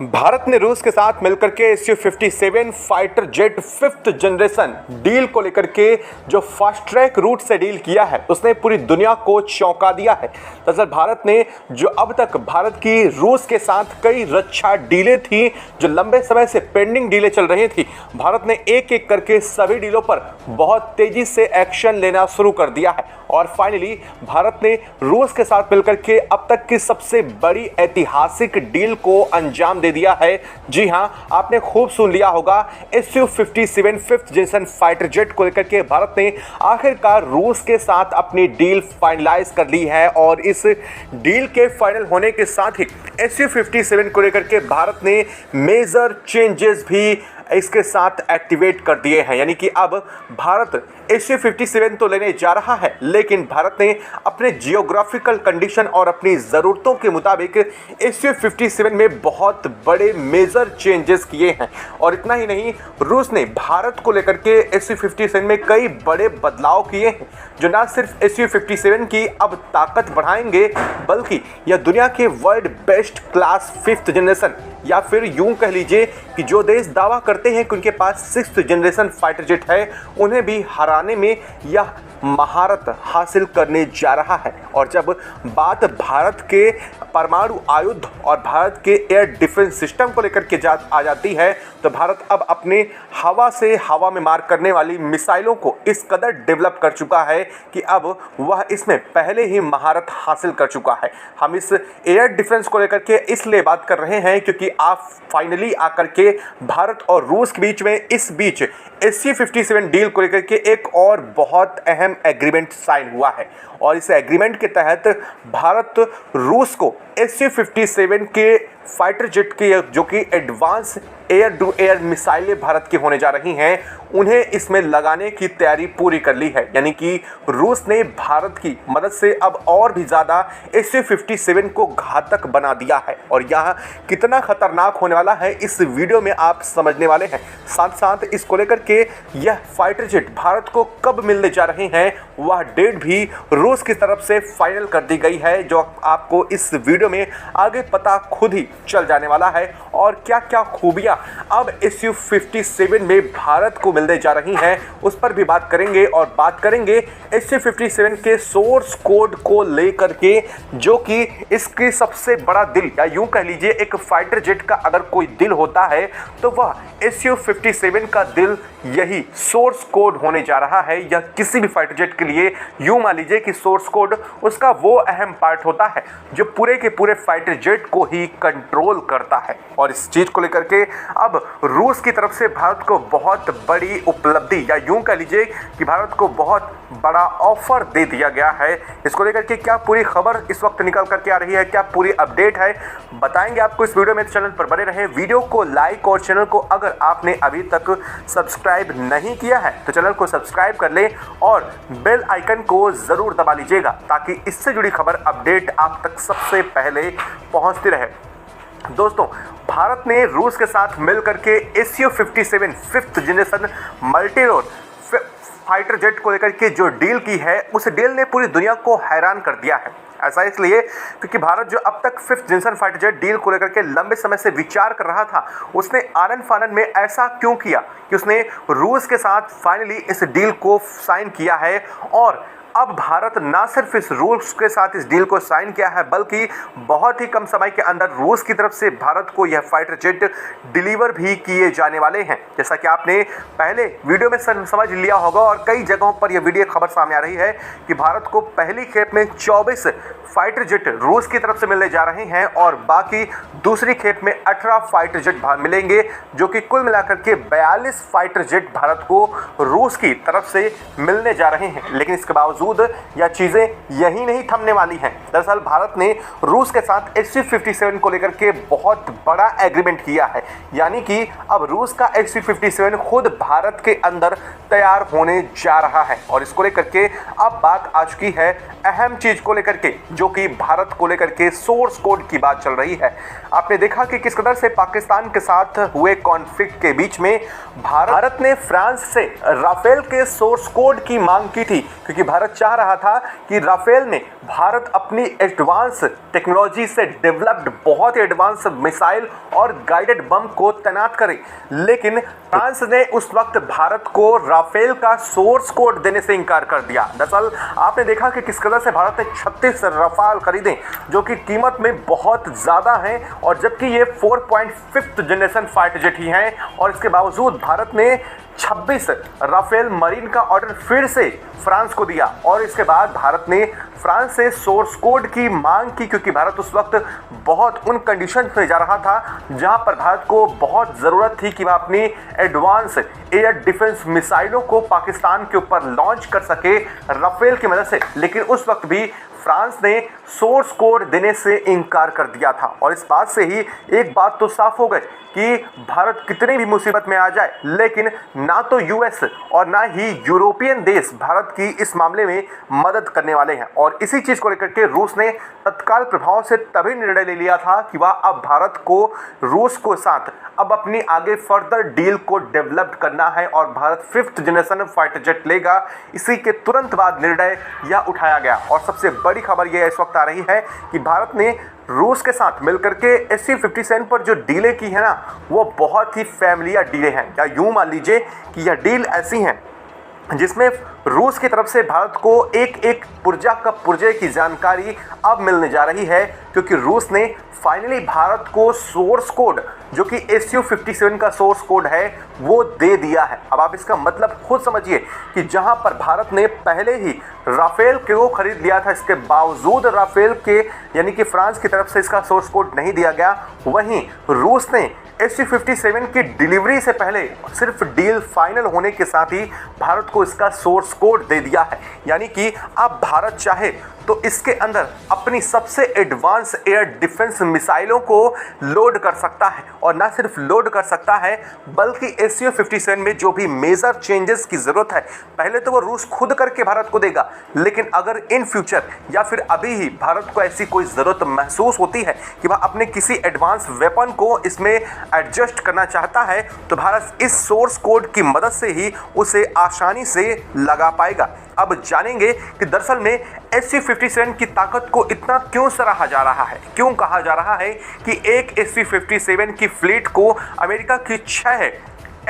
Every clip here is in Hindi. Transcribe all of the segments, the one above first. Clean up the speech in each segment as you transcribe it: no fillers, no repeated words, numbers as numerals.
भारत ने रूस के साथ मिलकर के Su-57 fighter jet 5th generation deal को लेकर के जो फास्ट ट्रैक रूट से डील किया है उसने पूरी दुनिया को चौंका दिया है। दरअसल भारत ने जो अब तक भारत की रूस के साथ कई रक्षा डीलें थी जो लंबे समय से पेंडिंग डीलें चल रही थी, भारत ने एक एक करके सभी डीलों पर बहुत तेजी से एक्शन लेना शुरू कर दिया है और फाइनली भारत ने रूस के साथ मिलकर के अब तक की सबसे बड़ी ऐतिहासिक डील को अंजाम दे दिया है। जी हां, आपने खूब सुन लिया होगा, Su-57 5th generation fighter jet को लेकर के भारत ने आखिरकार रूस के साथ अपनी डील फाइनलाइज कर ली है और इस डील के फाइनल होने के साथ ही Su-57 को लेकर के भारत ने मेजर चेंजेस भी इसके साथ एक्टिवेट कर दिए हैं। यानी कि अब भारत Su-57 तो लेने जा रहा है, लेकिन भारत ने अपने जियोग्राफिकल कंडीशन और अपनी ज़रूरतों के मुताबिक Su-57 में बहुत बड़े मेजर चेंजेस किए हैं। और इतना ही नहीं, रूस ने भारत को लेकर के Su-57 में कई बड़े बदलाव किए हैं जो न सिर्फ Su-57 की अब ताकत बढ़ाएंगे, बल्कि यह दुनिया के world best class 5th generation या फिर यूं कह लीजिए कि जो देश दावा करते हैं कि उनके पास 6th जनरेशन फाइटर जेट है, उन्हें भी हराने में यह महारत हासिल करने जा रहा है। और जब बात भारत के परमाणु आयुध और भारत के एयर डिफेंस सिस्टम को लेकर के आ जाती है, तो भारत अब अपने हवा से हवा में मार करने वाली मिसाइलों को इस कदर डेवलप कर चुका है कि अब वह इसमें पहले ही महारत हासिल कर चुका है। हम इस एयर डिफेंस को लेकर के इसलिए बात कर रहे हैं क्योंकि आप फाइनली आकर के भारत और रूस के बीच में इस बीच Su-57 डील को लेकर के एक और बहुत अहम एग्रीमेंट साइन हुआ है और इस एग्रीमेंट के तहत भारत रूस को Su-57 के फाइटर जेट की जो कि एडवांस एयर टू एयर मिसाइलें भारत की होने जा रही हैं, उन्हें इसमें लगाने की तैयारी पूरी कर ली है। यानी कि रूस ने भारत की मदद से अब और भी ज़्यादा Su-57 को घातक बना दिया है और यह कितना खतरनाक होने वाला है इस वीडियो में आप समझने वाले हैं। साथ साथ इसको लेकर के यह फाइटर जेट भारत को कब मिलने जा रहे हैं वह डेट भी रूस की तरफ से फाइनल कर दी गई है, जो आपको इस वीडियो में आगे पता खुद ही चल जाने वाला है। और क्या क्या खूबियां अब Su-57 में भारत को मिलने जा रही हैं उस पर भी बात करेंगे और बात करेंगे Su-57 के सोर्स कोड को लेकर के, जो कि इसकी सबसे बड़ा दिल या यूं कह लीजिए एक फाइटर जेट का अगर कोई दिल होता है तो वह Su-57 का दिल यही सोर्स कोड होने जा रहा है। यह किसी भी फाइटर जेट के लिए यूं मान लीजिए कि सोर्स कोड उसका वो अहम पार्ट होता है जो पूरे के पूरे फाइटर जेट को ही कंट्रोल करता है। और इस चीज़ को लेकर के अब रूस की तरफ से भारत को बहुत बड़ी उपलब्धि या यूं कह लीजिए कि भारत को बहुत बड़ा ऑफर दे दिया गया है। इसको लेकर के क्या पूरी खबर इस वक्त निकल करके आ रही है, क्या पूरी अपडेट है, बताएंगे आपको इस वीडियो में। चैनल पर बने रहें, वीडियो को लाइक और चैनल को अगर आपने अभी तक सब्सक्राइब नहीं किया है तो चैनल को सब्सक्राइब कर लें और बेल आइकन को ज़रूर दबा लीजिएगा ताकि इससे जुड़ी खबर अपडेट आप तक सबसे पहले पहुंचती रहे। दोस्तों, भारत ने रूस के साथ मिलकर के Su-57 5th generation multi role fighter jet को लेकर के जो डील की है, उस डील ने पूरी दुनिया को हैरान कर दिया है। ऐसा इसलिए क्योंकि भारत जो अब तक 5th generation fighter jet deal को लेकर के लंबे समय से विचार कर रहा था, उसने आनन फानन में ऐसा क्यों किया कि उसने रूस के साथ फाइनली इस डील को साइन किया है। और अब भारत ना सिर्फ इस रूस के साथ इस डील को साइन किया है, बल्कि बहुत ही कम समय के अंदर रूस की तरफ से भारत को यह फाइटर जेट डिलीवर भी किए जाने वाले हैं। जैसा कि आपने पहले वीडियो में समझ लिया होगा और कई जगहों पर यह वीडियो खबर सामने आ रही है कि भारत को पहली खेप में 24 फाइटर जेट रूस की तरफ से मिलने जा रहे हैं और बाकी दूसरी खेप में 18 फाइटर जेट मिलेंगे, जो कि कुल मिलाकर के 42 फाइटर जेट भारत को रूस की तरफ से मिलने जा रहे हैं। लेकिन इसके बावजूद यह चीज़ें यही नहीं थमने वाली हैं। दरअसल भारत ने रूस के साथ Su-57 को लेकर के बहुत बड़ा एग्रीमेंट किया है। यानी कि अब रूस का Su-57 खुद भारत के अंदर तैयार होने जा रहा है और इसको लेकर के अब बात आ चुकी है अहम चीज को लेकर के, जो कि भारत को लेकर के सोर्स कोड की बात चल रही है। आपने देखा कि किस कदर से पाकिस्तान के साथ हुए कॉन्फ्लिक्ट के बीच में भारत ने फ्रांस से राफेल के सोर्स कोड की मांग की थी, क्योंकि भारत चाह रहा था कि राफेल में भारत अपनी एडवांस टेक्नोलॉजी से डेवलप्ड बहुत ही एडवांस मिसाइल और गाइडेड बम को तैनात करे, लेकिन फ्रांस ने उस वक्त भारत को राफेल का सोर्स कोड देने से इनकार कर दिया। दरअसल आपने देखा कि किस कदर से भारत ने 36 रफाल खरीदे जो कि कीमत में बहुत ज़्यादा हैं, और जबकि ये 4.5th जनरेशन फाइटर जेट ही हैं, और इसके बावजूद भारत ने 26 राफेल मरीन का ऑर्डर फिर से फ्रांस को दिया। और इसके बाद भारत ने फ्रांस से सोर्स कोड की मांग की, क्योंकि भारत उस वक्त बहुत उन कंडीशन में जा रहा था जहां पर भारत को बहुत ज़रूरत थी कि वह अपनी एडवांस एयर डिफेंस मिसाइलों को पाकिस्तान के ऊपर लॉन्च कर सके राफेल की मदद से। लेकिन उस वक्त भी फ्रांस ने सोर्स कोड देने से इनकार कर दिया था। और इस बात से ही एक बात तो साफ हो गई कि भारत कितनी भी मुसीबत में आ जाए, लेकिन ना तो यूएस और ना ही यूरोपियन देश भारत की इस मामले में मदद करने वाले हैं। और इसी चीज़ को लेकर के रूस ने तत्काल प्रभाव से तभी निर्णय ले लिया था कि वह अब भारत को रूस को साथ अब अपनी आगे फर्दर डील को डेवलप करना है और Bharat 5th generation fighter jet लेगा। इसी के तुरंत बाद निर्णय यह उठाया गया। और सबसे बड़ी खबर यह इस वक्त आ रही है कि भारत ने रूस के साथ मिलकर के SU-57 पर जो डीलें की है ना, वो बहुत ही फैमिलियर डीलें हैं। या यूँ मान लीजिए कि यह डील ऐसी हैं जिसमें रूस की तरफ से भारत को एक एक पुर्जा का पुर्जे की जानकारी अब मिलने जा रही है, क्योंकि रूस ने फाइनली भारत को सोर्स कोड जो कि SU-57 का सोर्स कोड है वो दे दिया है। अब आप इसका मतलब खुद समझिए कि जहां पर भारत ने पहले ही राफेल को खरीद लिया था, इसके बावजूद राफेल के यानी कि फ्रांस की तरफ से इसका सोर्स कोड नहीं दिया गया, वहीं रूस ने SU-57 की डिलीवरी से पहले सिर्फ डील फाइनल होने के साथ ही भारत को इसका सोर्स कोड दे दिया है। यानी कि अब भारत चाहे तो इसके अंदर अपनी सबसे एडवांस एयर डिफेंस मिसाइलों को लोड कर सकता है, और ना सिर्फ लोड कर सकता है बल्कि SU-57 में जो भी मेजर चेंजेस की ज़रूरत है पहले तो वो रूस खुद करके भारत को देगा, लेकिन अगर इन फ्यूचर या फिर अभी ही भारत को ऐसी कोई ज़रूरत महसूस होती है कि वह अपने किसी एडवांस वेपन को इसमें एडजस्ट करना चाहता है तो भारत इस सोर्स कोड की मदद से ही उसे आसानी से लगा पाएगा। अब जानेंगे कि दरअसल में SU-57 की ताकत को इतना क्यों सराहा जा रहा है, क्यों कहा जा रहा है कि एक SU-57 की फ्लीट को अमेरिका की 6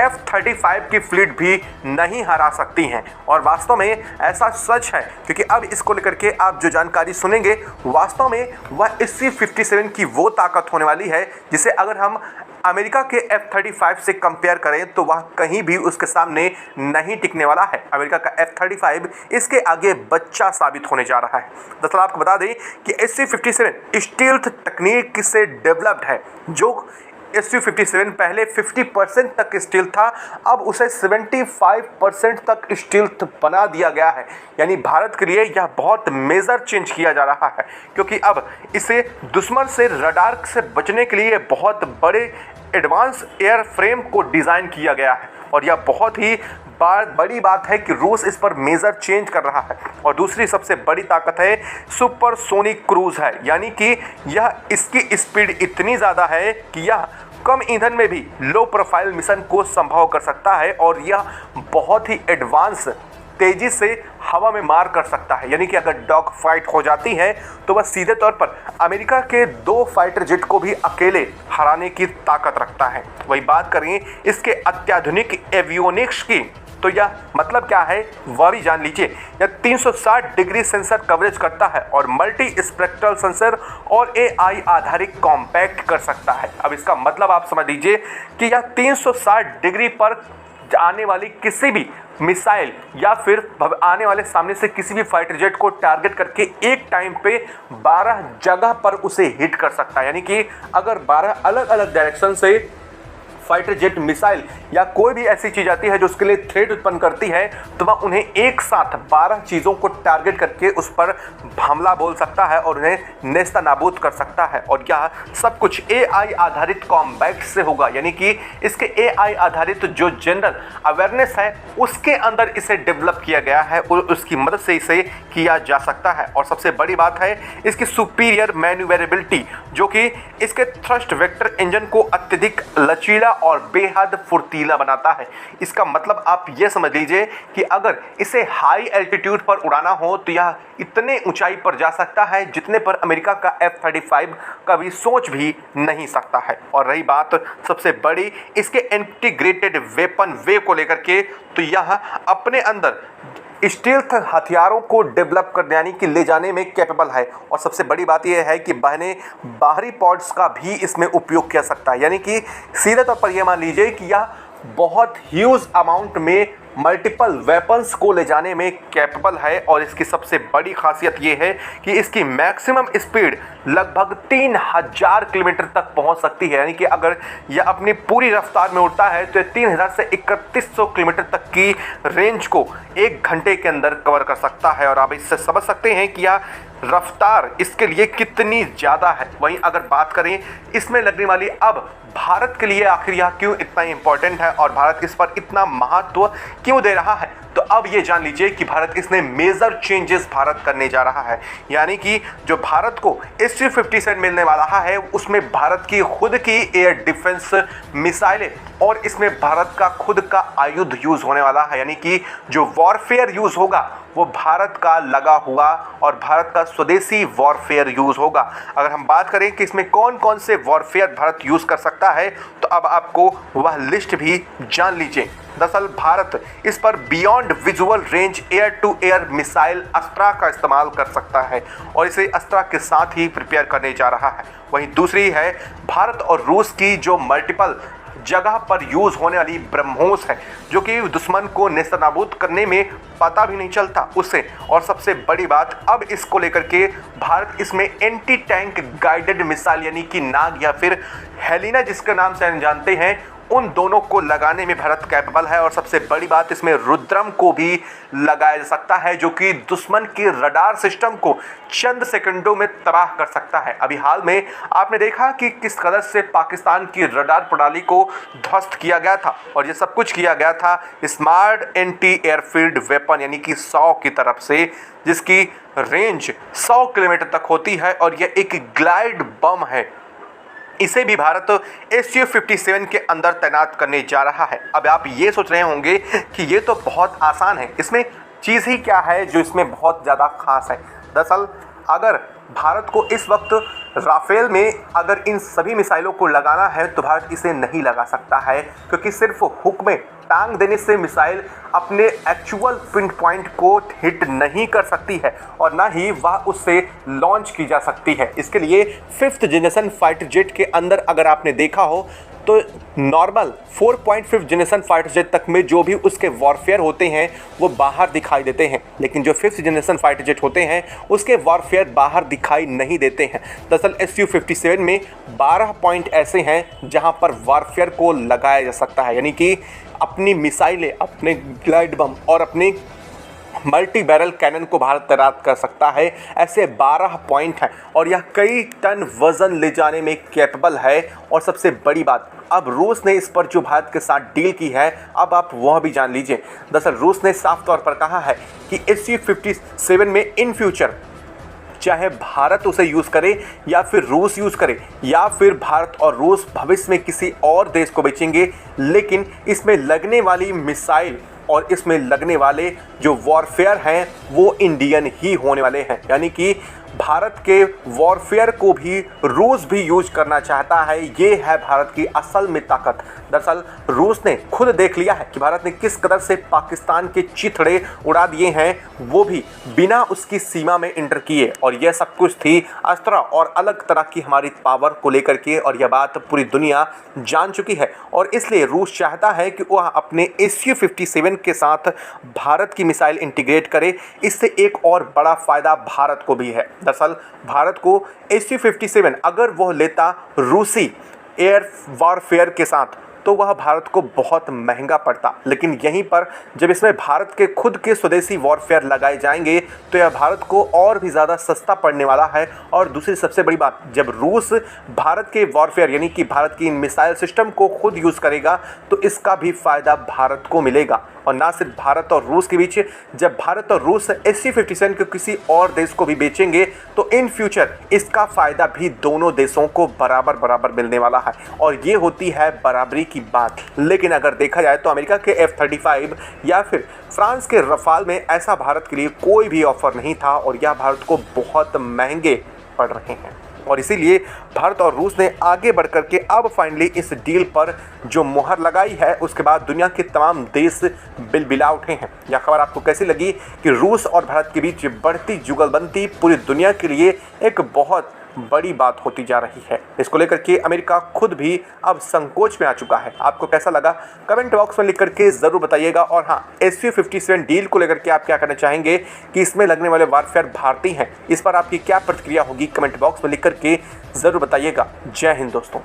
F-35 की फ्लीट भी नहीं हरा सकती हैं। और वास्तव में ऐसा सच है, क्योंकि अब इसको लेकर के आप जो जानकारी सुनेंगे वास्तव में वह SU-57 की वो ताकत होने वाली है जिसे अगर हम अमेरिका के F-35 से कंपेयर करें तो वह कहीं भी उसके सामने नहीं टिकने वाला है। अमेरिका का F-35 इसके आगे बच्चा साबित होने जा रहा है। दरअसल आपको बता दें कि SU-57 स्टील्थ तकनीक से डेवलप्ड है। जो SU-57 पहले 50% तक स्टील्थ था, अब उसे 75% तक स्टील्थ बना दिया गया है। यानी भारत के लिए यह बहुत मेजर चेंज किया जा रहा है, क्योंकि अब इसे दुश्मन से रडार से बचने के लिए बहुत बड़े एडवांस एयर फ्रेम को डिज़ाइन किया गया है। और यह बहुत ही बड़ी बात है कि रूस इस पर मेजर चेंज कर रहा है। और दूसरी सबसे बड़ी ताकत है सुपरसोनिक क्रूज है, यानी कि यह इसकी स्पीड इतनी ज़्यादा है कि यह कम ईंधन में भी लो प्रोफाइल मिशन को संभव कर सकता है, और यह बहुत ही एडवांस तेजी से हवा में मार कर सकता है। यानी कि अगर डॉग फाइट हो जाती है तो वह सीधे तौर पर अमेरिका के 2 फाइटर जेट को भी अकेले हराने की ताकत रखता है। वही बात करें इसके अत्याधुनिक एवियोनिक्स की, तो यह मतलब क्या है वह भी जान लीजिए। यह 360 डिग्री सेंसर कवरेज करता है और मल्टी स्पेक्ट्रल सेंसर और AI आधारित कॉम्पैक्ट कर सकता है। अब इसका मतलब आप समझ लीजिए कि यह 360 डिग्री पर आने वाली किसी भी मिसाइल या फिर आने वाले सामने से किसी भी फाइटर जेट को टारगेट करके एक टाइम पे 12 जगह पर उसे हिट कर सकता है। यानी कि अगर 12 अलग अलग डायरेक्शन से फाइटर जेट मिसाइल या कोई भी ऐसी चीज़ आती है जो उसके लिए थ्रेट उत्पन्न करती है तो वह उन्हें एक साथ 12 चीज़ों को टारगेट करके उस पर हमला बोल सकता है और उन्हें नेस्ता नाबूद कर सकता है। और यह सब कुछ AI आधारित कॉम्बैट से होगा, यानी कि इसके AI आधारित जो जनरल अवेयरनेस है उसके अंदर इसे डेवलप किया गया है और उसकी मदद से इसे किया जा सकता है। और सबसे बड़ी बात है इसकी सुपीरियर मैन्यूवरेबिलिटी, जो कि इसके थ्रस्ट वेक्टर इंजन को अत्यधिक लचीला और बेहद फुर्तीला बनाता है। इसका मतलब आप ये समझ लीजिए कि अगर इसे हाई एल्टीट्यूड पर उड़ाना हो तो यह इतने ऊंचाई पर जा सकता है जितने पर अमेरिका का F-35 कभी सोच भी नहीं सकता है। और रही बात सबसे बड़ी इसके इंटीग्रेटेड वेपन वे को लेकर के, तो यह अपने अंदर स्टील्थ हथियारों को डेवलप कर यानी कि ले जाने में कैपेबल है। और सबसे बड़ी बात यह है कि बहने बाहरी पॉड्स का भी इसमें उपयोग किया सकता है, यानी कि सीधे तौर पर यह मान लीजिए कि यह बहुत ह्यूज अमाउंट में मल्टीपल वेपन्स को ले जाने में कैपेबल है। और इसकी सबसे बड़ी खासियत ये है कि इसकी मैक्सिमम स्पीड लगभग 3000 किलोमीटर तक पहुंच सकती है, यानी कि अगर यह अपनी पूरी रफ्तार में उड़ता है तो 3000 से 3100 किलोमीटर तक की रेंज को 1 घंटे के अंदर कवर कर सकता है। और आप इससे समझ सकते हैं कि यह रफ्तार इसके लिए कितनी ज़्यादा है। वहीं अगर बात करें इसमें लगने वाली अब भारत के लिए आखिर यह क्यों इतना इम्पोर्टेंट है और भारत इस पर इतना महत्व क्यों दे रहा है, तो अब ये जान लीजिए कि भारत इसमें मेजर चेंजेस भारत करने जा रहा है। यानी कि जो भारत को Su-57 मिलने वाला है उसमें भारत की खुद की एयर डिफेंस मिसाइलें और इसमें भारत का खुद का आयुध यूज होने वाला है, यानी कि जो वॉरफेयर यूज होगा वो भारत का लगा हुआ और भारत का स्वदेशी वॉरफेयर यूज होगा। अगर हम बात करें कि इसमें कौन कौन से वॉरफेयर भारत यूज कर सकता है तो अब आपको वह लिस्ट भी जान लीजिए। दरअसल भारत इस पर beyond visual range air to air missile Astra का इस्तेमाल कर सकता है और इसे अस्त्रा के साथ ही प्रिपेयर करने जा रहा है। वहीं दूसरी है भारत और रूस की जो मल्टीपल जगह पर यूज होने वाली ब्रह्मोस है, जो कि दुश्मन को नेस्तनाबूद करने में पता भी नहीं चलता उससे। और सबसे बड़ी बात अब इसको लेकर के भारत इसमें एंटी टैंक गाइडेड मिसाइल यानी कि नाग या फिर हेलिना जिसके नाम से हम जानते हैं उन दोनों को लगाने में भारत कैपेबल है। और सबसे बड़ी बात इसमें रुद्रम को भी लगाया जा सकता है जो कि दुश्मन के रडार सिस्टम को चंद सेकंडों में तबाह कर सकता है। अभी हाल में आपने देखा कि किस कदर से पाकिस्तान की रडार प्रणाली को ध्वस्त किया गया था और ये सब कुछ किया गया था स्मार्ट एंटी एयरफील्ड वेपन यानी कि 100 की तरफ से, जिसकी रेंज 100 किलोमीटर तक होती है और यह एक ग्लाइड बम है। इसे भी भारत Su-57 के अंदर तैनात करने जा रहा है। अब आप ये सोच रहे होंगे कि ये तो बहुत आसान है, इसमें चीज़ ही क्या है जो इसमें बहुत ज़्यादा खास है। दरअसल अगर भारत को इस वक्त राफेल में अगर इन सभी मिसाइलों को लगाना है तो भारत इसे नहीं लगा सकता है, क्योंकि सिर्फ हुक में टांग देने से मिसाइल अपने एक्चुअल पिन पॉइंट को हिट नहीं कर सकती है और ना ही वह उससे लॉन्च की जा सकती है। इसके लिए 5th जनरेशन फाइटर जेट के अंदर अगर आपने देखा हो तो नॉर्मल 4.5 जनरेशन फाइटर जेट तक में जो भी उसके वॉरफेयर होते हैं वो बाहर दिखाई देते हैं, लेकिन जो 5th जनरेशन फाइटर जेट होते हैं उसके वॉरफेयर बाहर दिखाई नहीं देते हैं। दरअसल Su-57 में 12 पॉइंट ऐसे हैं जहां पर वॉरफेयर को लगाया जा सकता है, यानी कि अपनी मिसाइलें, अपने ग्लाइड बम और अपने मल्टी बैरल कैनन को भारत तैनात कर सकता है। ऐसे 12 पॉइंट हैं और यह कई टन वजन ले जाने में कैपेबल है। और सबसे बड़ी बात, अब रूस ने इस पर जो भारत के साथ डील की है अब आप वह भी जान लीजिए। दरअसल रूस ने साफ तौर पर कहा है कि Su-57 में इन फ्यूचर चाहे भारत उसे यूज़ करे या फिर रूस यूज़ करे या फिर भारत और रूस भविष्य में किसी और देश को बेचेंगे, लेकिन इसमें लगने वाली मिसाइल और इसमें लगने वाले जो वॉरफेयर हैं वो इंडियन ही होने वाले हैं। यानी कि भारत के वॉरफेयर को भी रूस भी यूज करना चाहता है। ये है भारत की असल में ताकत। दरअसल रूस ने खुद देख लिया है कि भारत ने किस कदर से पाकिस्तान के चिथड़े उड़ा दिए हैं, वो भी बिना उसकी सीमा में इंटर किए। और यह सब कुछ थी अस्त्रा और अलग तरह की हमारी पावर को लेकर के, और यह बात पूरी दुनिया जान चुकी है। और इसलिए रूस चाहता है कि वह अपने Su-57 के साथ भारत की मिसाइल इंटीग्रेट करे। इससे एक और बड़ा फ़ायदा भारत को भी है। दरअसल भारत को Su-57 अगर वह लेता रूसी एयर वॉरफेयर के साथ तो वह भारत को बहुत महंगा पड़ता, लेकिन यहीं पर जब इसमें भारत के खुद के स्वदेशी वॉरफेयर लगाए जाएंगे तो यह भारत को और भी ज़्यादा सस्ता पड़ने वाला है। और दूसरी सबसे बड़ी बात, जब रूस भारत के वॉरफेयर यानी कि भारत की मिसाइल सिस्टम को खुद यूज़ करेगा तो इसका भी फ़ायदा भारत को मिलेगा। और ना सिर्फ भारत और रूस के बीच, जब भारत और रूस SU-57 को किसी और देश को भी बेचेंगे तो इन फ्यूचर इसका फायदा भी दोनों देशों को बराबर बराबर मिलने वाला है और ये होती है बराबरी की बात। लेकिन अगर देखा जाए तो अमेरिका के F-35 या फिर फ्रांस के रफाल में ऐसा भारत के लिए कोई भी ऑफर नहीं था और यह भारत को बहुत महंगे पड़ रहे हैं और इसीलिए भारत और रूस ने आगे बढ़कर के अब फाइनली इस डील पर जो मुहर लगाई है, उसके बाद दुनिया के तमाम देश बिलबिला उठे हैं। यह खबर आपको कैसी लगी कि रूस और भारत के बीच बढ़ती जुगलबंदी पूरी दुनिया के लिए एक बहुत बड़ी बात होती जा रही है। इसको लेकर के अमेरिका खुद भी अब संकोच में आ चुका है। आपको कैसा लगा कमेंट बॉक्स में लिख करके जरूर बताइएगा। और हाँ, SU-57 डील को लेकर के आप क्या करना चाहेंगे कि इसमें लगने वाले वारफेयर भारतीय हैं, इस पर आपकी क्या प्रतिक्रिया होगी कमेंट बॉक्स में लिख करके जरूर बताइएगा। जय हिंद दोस्तों।